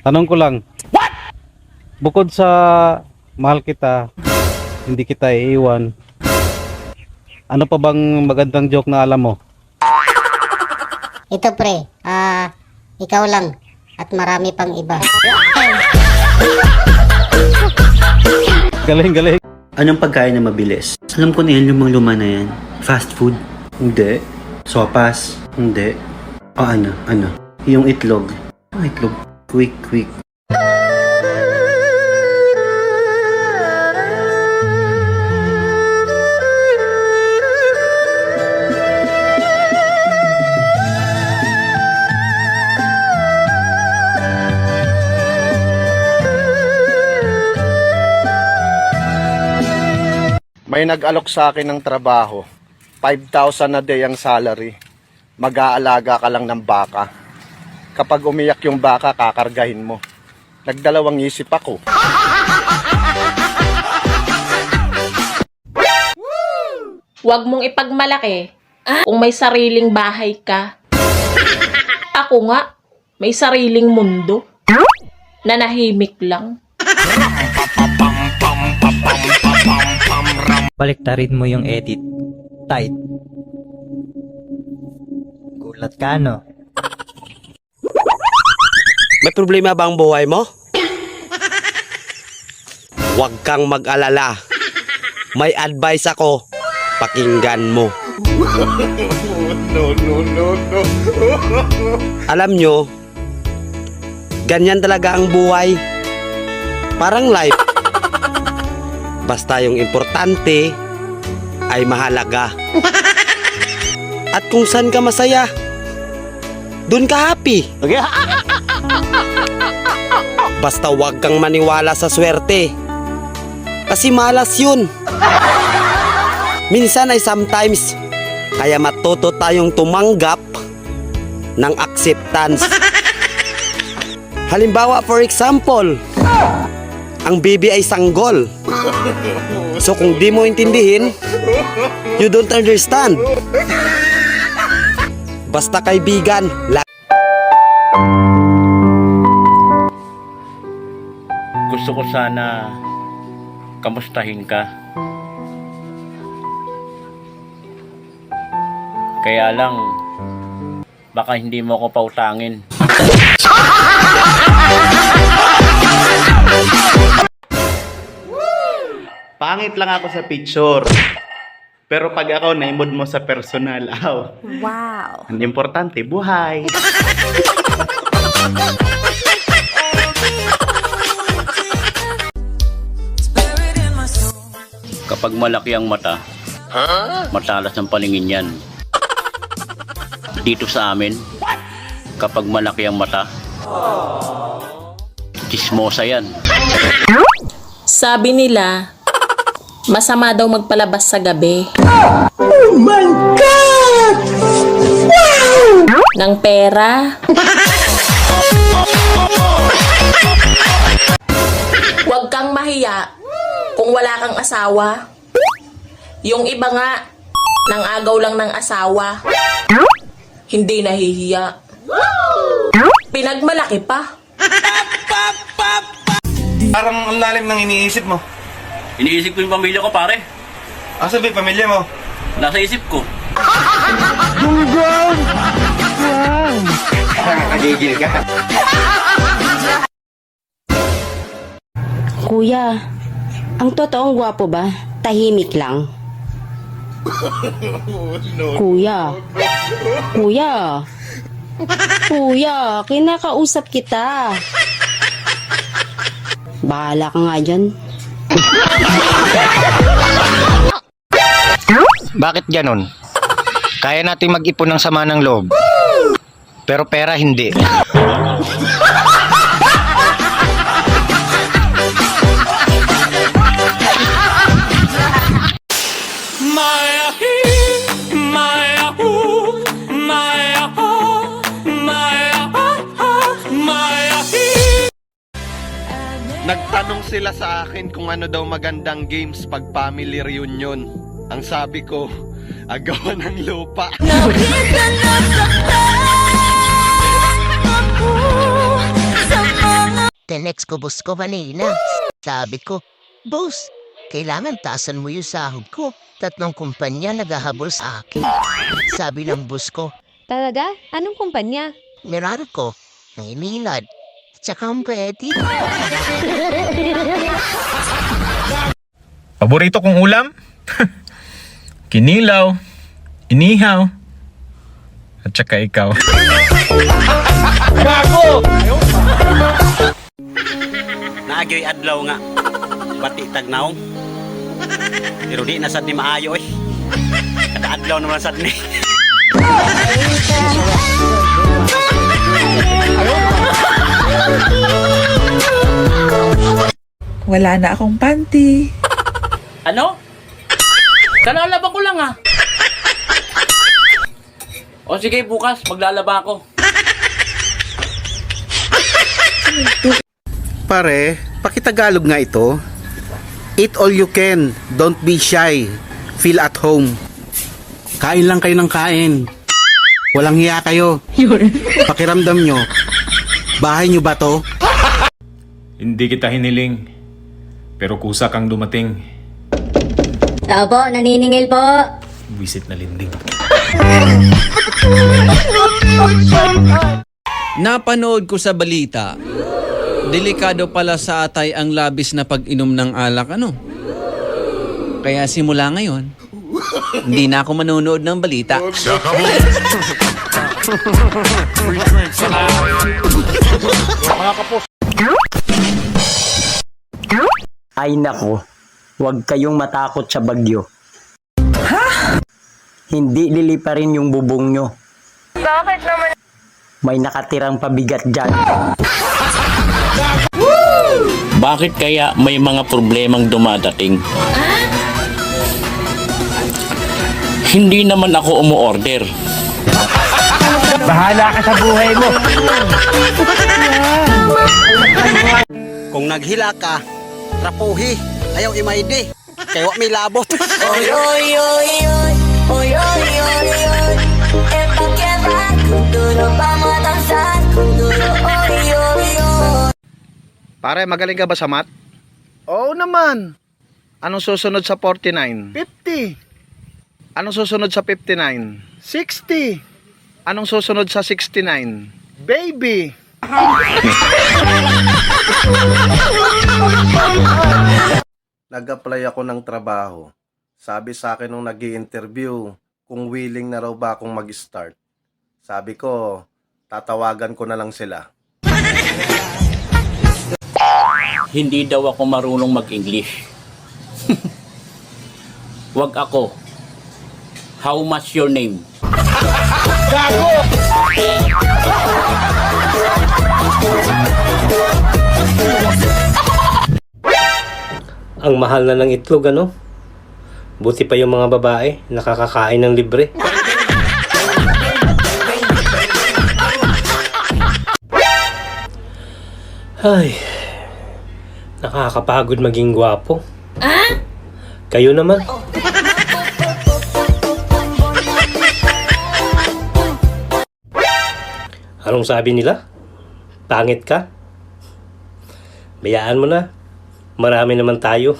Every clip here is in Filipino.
Tanong ko lang. Bukod sa mahal kita, hindi kita iiwan. Ano pa bang magandang joke na alam mo? Ito pre, ikaw lang at marami pang iba. Galing, galing. Anong pagkain na mabilis? Alam ko na yan, lumang-luma na yan. Fast food? Hindi. Sopas? Hindi. O ano? Yung itlog. Itlog. Quick. May nag-alok sa akin ng trabaho. 5,000 a day ang salary. Mag-aalaga ka lang ng baka. Kapag umiyak yung baka, kakargahin mo. Nagdalawang isip ako. Huwag mong ipagmalaki kung may sariling bahay ka. Ako nga, may sariling mundo. Nanahimik lang. Baliktarin mo yung edit. Tight. Gulat ka, no? May problema ba ang buhay mo? Huwag kang mag-alala. May advice ako. Pakinggan mo. No. Alam nyo, ganyan talaga ang buhay. Parang life. Basta yung importante ay mahalaga. At kung saan ka masaya, dun ka happy. Okay? Basta wag kang maniwala sa swerte. Kasi malas yun. Minsan ay sometimes. Kaya matuto tayong tumanggap ng acceptance. Halimbawa, for example, ang baby ay sanggol. So kung di mo intindihin, you don't understand. Basta kaibigan. Gusto ko sana kamustahin ka. Kaya lang, baka hindi mo ako pautangin. Pangit lang ako sa picture. Pero pag ako naimod mo sa personal, Wow. ang importante, buhay. Kapag malaki ang mata, matalas ang paningin yan. Dito sa amin, kapag malaki ang mata, chismosa yan. Sabi nila, masama daw magpalabas sa gabi. Oh my God! Wow! Ng pera. Huwag kang mahiya kung wala kang asawa. Yung iba nga, nang agaw lang ng asawa. Hindi nahihiya. Pinagmalaki pa. Parang ang lalim ng iniisip mo. Iniisip ko yung pamilya ko, pare. Asa ba yung pamilya mo? Nasa isip ko. Nakagigil ka. Kuya, ang totoong gwapo ba? Tahimik lang. Kuya, kinakausap kita. Bahala ka nga dyan. Bakit ganon? Kaya nating mag-ipon ng sama ng loob. Pero pera hindi. Nagtanong sila sa akin kung ano daw magandang games pag family reunion. Ang sabi ko, agawan ng lupa. Nakita na sa ako sa mga Tinext ko boss ko kanina. Sabi ko, boss, kailangan taasan mo yung sahod ko. 3 kumpanya naghahabol sa akin. Sabi ng boss ko, Talaga? Anong kumpanya? Meralco, Maynilad, tsaka ang pwede. Paborito kong ulam? Kinilaw, inihaw, at saka ikaw. Naagyo'y adlaw nga. Bati tagnaong. Pero di na sad ni maayo eh. Kada adlaw naman sad ni. Wala na akong panty. Ano? Kalalaba ko lang ah. O sige, bukas maglalaba ako. Pare, pakitagalog nga ito. Eat all you can. Don't be shy. Feel at home. Kain lang kayo ng kain. Walang hiya kayo. Pakiramdam nyo. Bahay nyo ba to? Hindi kita hiniling, pero kusa kang dumating. Opo, naniningil po. Visit na linding. Napanood ko sa balita, delikado pala sa atay ang labis na pag-inom ng alak, ano? Kaya simula ngayon, hindi na ako manonood ng balita. Ay nako, huwag kayong matakot sa bagyo. Ha? Hindi liliparin yung bubong nyo. Bakit naman? May nakatirang pabigat dyan. Bakit kaya may mga problemang dumadating? Hindi naman ako umu-order. Bahala ka sa buhay mo. Kung naghila ka, rapuhi, ayaw imaydi. Kaya wa may labot. Oy, oy, oy, oy. Oy, oy, oy, oy. Pare, magaling ka ba sa math? Oo naman. Anong susunod sa 49? 50. Anong susunod sa 59? 60. Anong susunod sa 69? Baby. Nag-apply ako ng trabaho. Sabi sa akin nung nag-i-interview kung willing na raw ba akong mag-start. Sabi ko, tatawagan ko na lang sila. Hindi daw ako marunong mag-English. Wag ako. How much your name? Ang mahal na ng itlog, ano? Buti pa yung mga babae, nakakakain ng libre. Ay, nakakapagod maging gwapo. Kayo naman. Anong sabi nila? Pangit ka? Bayaan mo na. Marami naman tayo.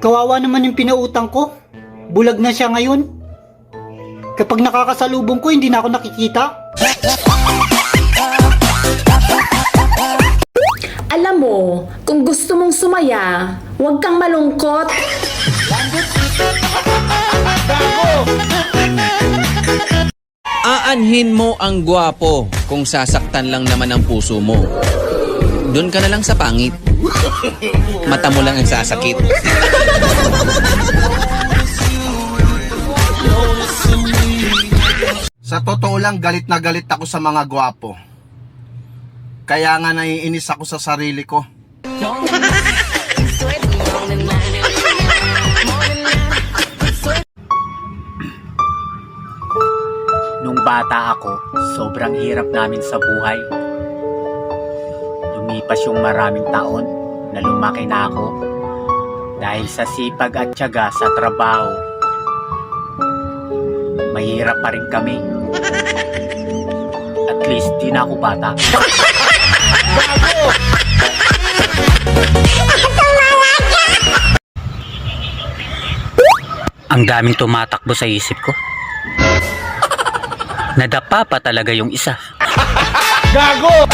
Kawawa naman yung pinautang ko. Bulag na siya ngayon. Kapag nakakasalubong ko, hindi na ako nakikita. Alam mo, kung gusto mong sumaya, huwag kang malungkot. Aanhin mo ang gwapo kung sasaktan lang naman ang puso mo. Doon ka na lang sa pangit. Mata mo lang ang sasakit. Sa totoo lang, galit na galit ako sa mga gwapo. Kaya nga naiinis ako sa sarili ko. Nung bata ako, sobrang hirap namin sa buhay. Lumipas yung maraming taon na lumaki na ako dahil sa sipag at tiyaga sa trabaho. Mahirap pa rin kami At least di na ako bata. Ang daming tumatakbo sa isip ko. Nadapa pa talaga yung isa. Gago!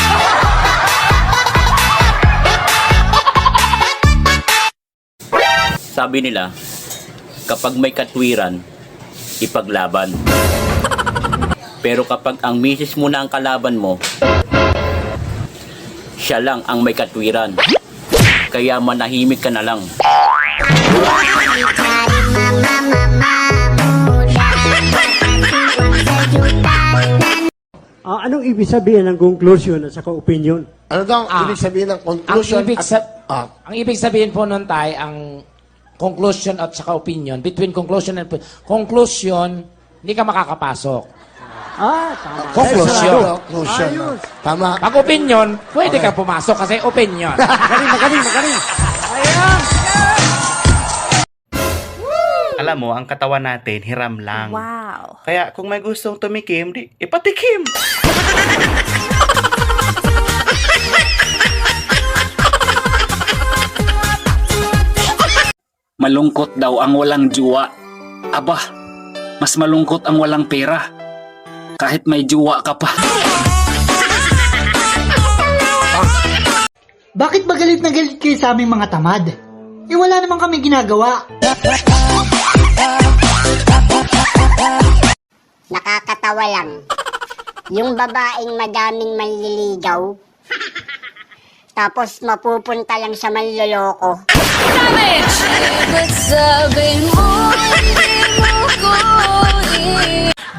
Sabi nila, kapag may katwiran, ipaglaban. Pero kapag ang misis mo na ang kalaban mo, siya lang ang may katwiran. Kaya manahimik ka na lang. Anong ibig sabihin ng conclusion at saka opinion? Ano daw ang ibig sabihin ng conclusion? Ang ibig sabihin po nun tayo, ang conclusion at saka opinion, between conclusion and conclusion, hindi ka makakapasok. Tama. Conclusion. Conclusion. Tama. Pag opinion, pwede ka pumasok kasi opinion. Magaling. Ayan! Alam mo, ang katawan natin, hiram lang. Wow. Kaya kung may gustong tumikim, di ipatikim. Malungkot daw ang walang juwa. Aba, mas malungkot ang walang pera. Kahit may juwa ka pa. Bakit ba galit na galit kayo sa aming mga tamad? Wala naman kami ginagawa. Nakakatawa lang. Yung babaeng madaming manliligaw, tapos mapupunta lang sa manloloko.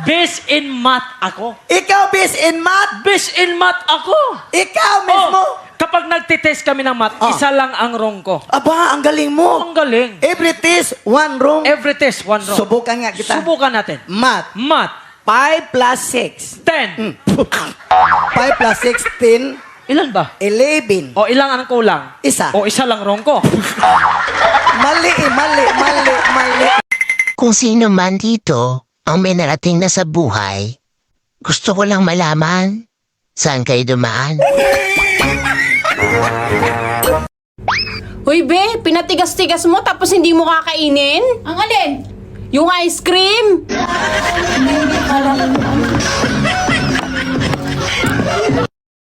Best in math ako. Ikaw, bis in math? Best in math ako. Ikaw mismo? Kapag nagtitest kami ng math, isa lang ang wrong ko. Aba, ang galing mo. Ang galing. Every test, one wrong. Every test, one wrong. Subukan nga kita. Subukan natin. Math. Math. 5 plus 6. 10. 5 plus 16, Ilan ba? 11. O ilang ang kulang? Isa. O isa lang wrong ko. Mali. Kung sino man dito ang may narating na sa buhay, gusto ko lang malaman saan kayo dumaan. Hoy be, pinatigas-tigas mo tapos hindi mo kakainin? Ang alin? Yung ice cream?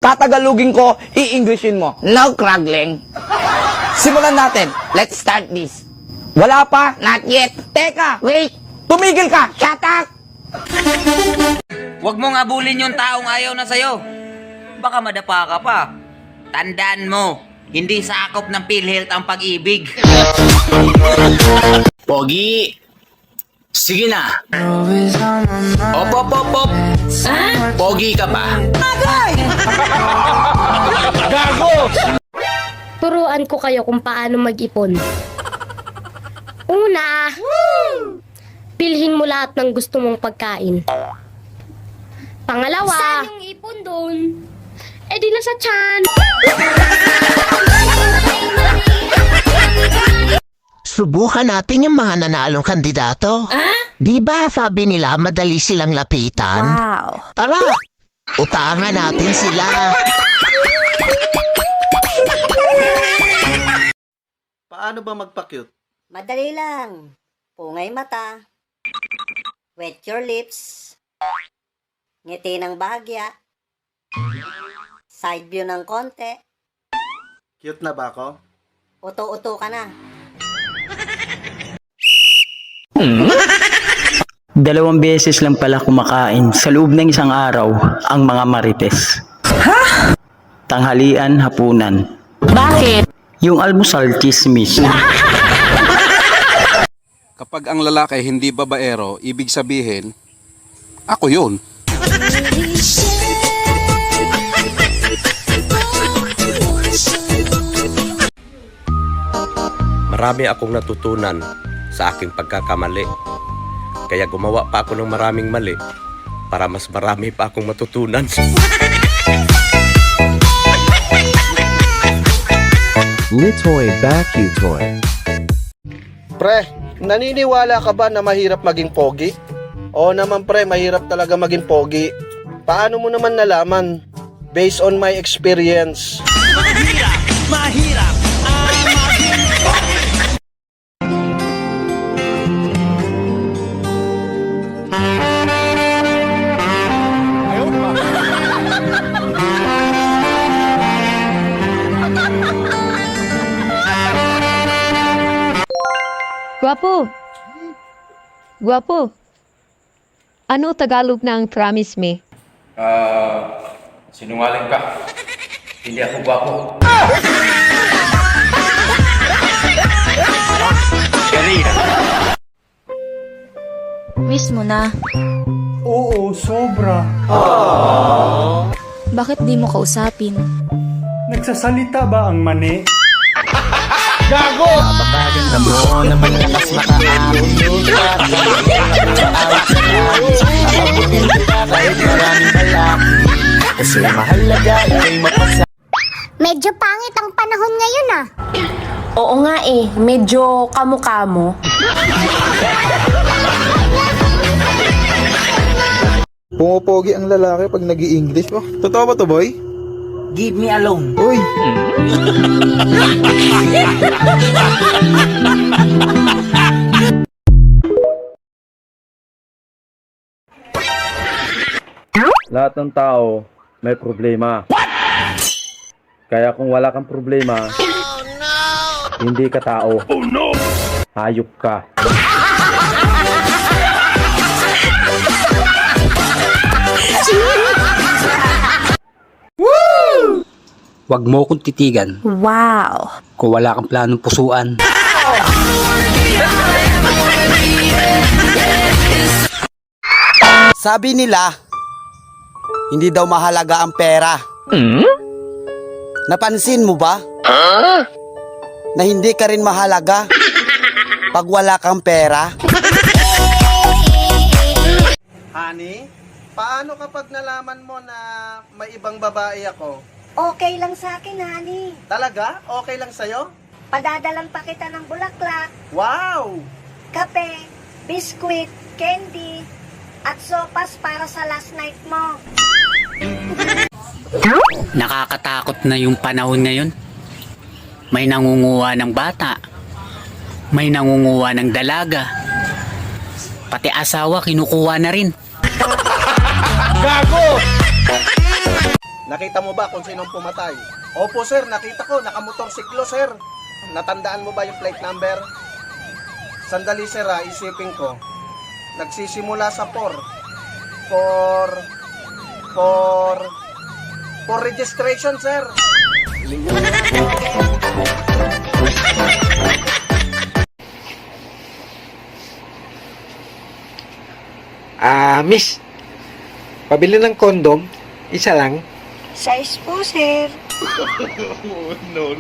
Tatagalugin ko, i-Englishin mo. No craggling. Simulan natin. Let's start this. Wala pa? Not yet. Teka, wait. Tumigil ka. Shut up. Huwag mong abulin yung taong ayaw na sa'yo. Baka madapa ka pa. Tandaan mo, hindi sakop ng PhilHealth ang pag-ibig. Pogi! Sige na! Op. Pogi ka pa. Turuan ko kayo kung paano mag-ipon. Una, pilhin mo lahat ng gusto mong pagkain. Pangalawa, saan yung ipon doon? Eh di nasa tiyan. Subukan natin yung mga nanalong kandidato. Di ba sabi nila madali silang lapitan? Wow. Tara, utangan natin sila. Paano ba magpa-cute? Madali lang. Pungay mata. Wet your lips. Ngiti ng bahagya. Side view ng konti. Cute na ba ako? Uto-uto ka na. 2 beses lang pala kumakain sa loob ng isang araw ang mga marites. Ha? Tanghalian, hapunan. Bakit? Yung almusal, chismis. Kapag ang lalaki hindi babaero, ibig sabihin, ako yun. Marami akong natutunan sa aking pagkakamali. Kaya gumawa pa ako ng maraming mali para mas marami pa akong matutunan. Litoy Vacuum Toy. Pre, naniniwala ka ba na mahirap maging pogi? Oo naman pre, mahirap talaga maging pogi. Paano mo naman nalaman? Based on my experience. Mahirap Guwapo. Guwapo. Ano Tagalog ng promise me? Sinungaling ka. Hindi ako gwapo. Miss mo na. Oo, sobra. Bakit di mo kausapin? Nagsasalita ba ang mani? Gago! Napakaganda mo naman na mas makaahon kahit maraming lalaki. Kasi mahalaga ay mapasa. Medyo pangit ang panahon ngayon ah. Oo nga eh, medyo kamo-kamo. Pumopogi ang lalaki pag nag-i-English mo. Totoo ba to, boy? Give me alone. Uy! Lahat ng tao may problema. Kaya kung wala kang problema, hindi ka tao. Hayop ka. Huwag mo akong titigan Wow! kung wala kang planong pusuan. Sabi nila, hindi daw mahalaga ang pera. Napansin mo ba? Na hindi ka rin mahalaga pag wala kang pera? Honey, paano kapag nalaman mo na may ibang babae ako? Okay lang sa akin, honey. Talaga? Okay lang sa'yo? Padadalan pa kita ng bulaklak, Wow! kape, biskwit, candy, at sopas para sa last night mo. Nakakatakot na yung panahon ngayon. May nangunguha ng bata. May nangunguha ng dalaga. Pati asawa kinukuha na rin. Gago! Nakita mo ba kung sinong pumatay? Opo sir, nakita ko, nakamotorsiklo sir. Natandaan mo ba yung plate number? Sandali sir ha, isipin ko. Nagsisimula sa 4 registration sir. Miss, pabili ng kondom, isa lang. Size po, sir. No.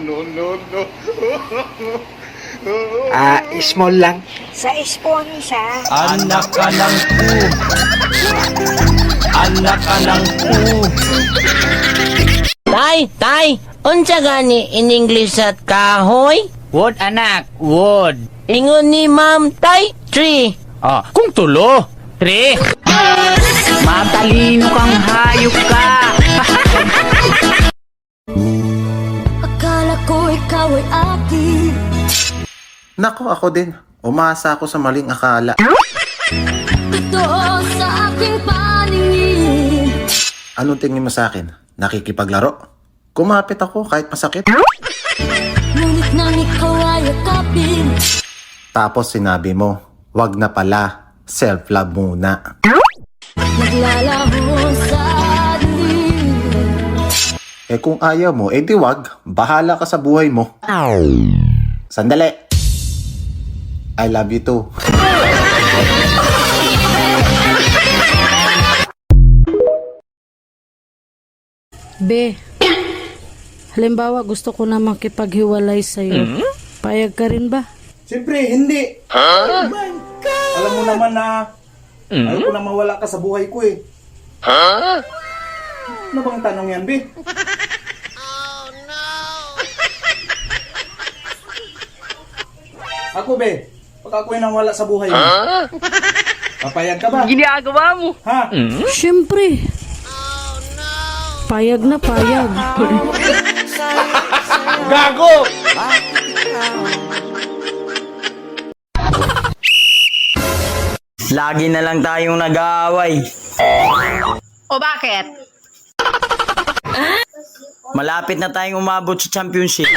Small lang. Size po ang isa. Anak ka ng ku. Anak ka ng ku. Tay, unsa gani in English at kahoy? Wood anak, wood. Ingon ni ma'am, tay, 3. Kung tulo, 3. Matalino kang hayop ka. Akala ko ikaw ay akin. Nako, ako din. Umasa ako sa maling akala. Ito sa aking paningin. Anong tingin mo sa akin? Nakikipaglaro? Kumapit ako kahit masakit. Ngunit nang ikaw ay akapin. Tapos sinabi mo, wag na pala. Self-love muna. Naglalaho sa dilim. Kung ayaw mo, di wag. Bahala ka sa buhay mo. Sandali. I love you too. Be, halimbawa gusto ko na makipaghiwalay sa'yo. Payag ka rin ba? Siyempre, hindi. Oh my God! Alam mo naman na ayaw ko na mawala ka sa buhay ko eh. Ano bang tanong yan, Be? Ako, Be, pag ako'y nawala sa buhay mo, Papayag ka ba? Ginagawa mo. Ha? Siyempre. Payag na payag. Gago! Lagi na lang tayong nag-aaway. O bakit? Malapit na tayong umabot sa championship.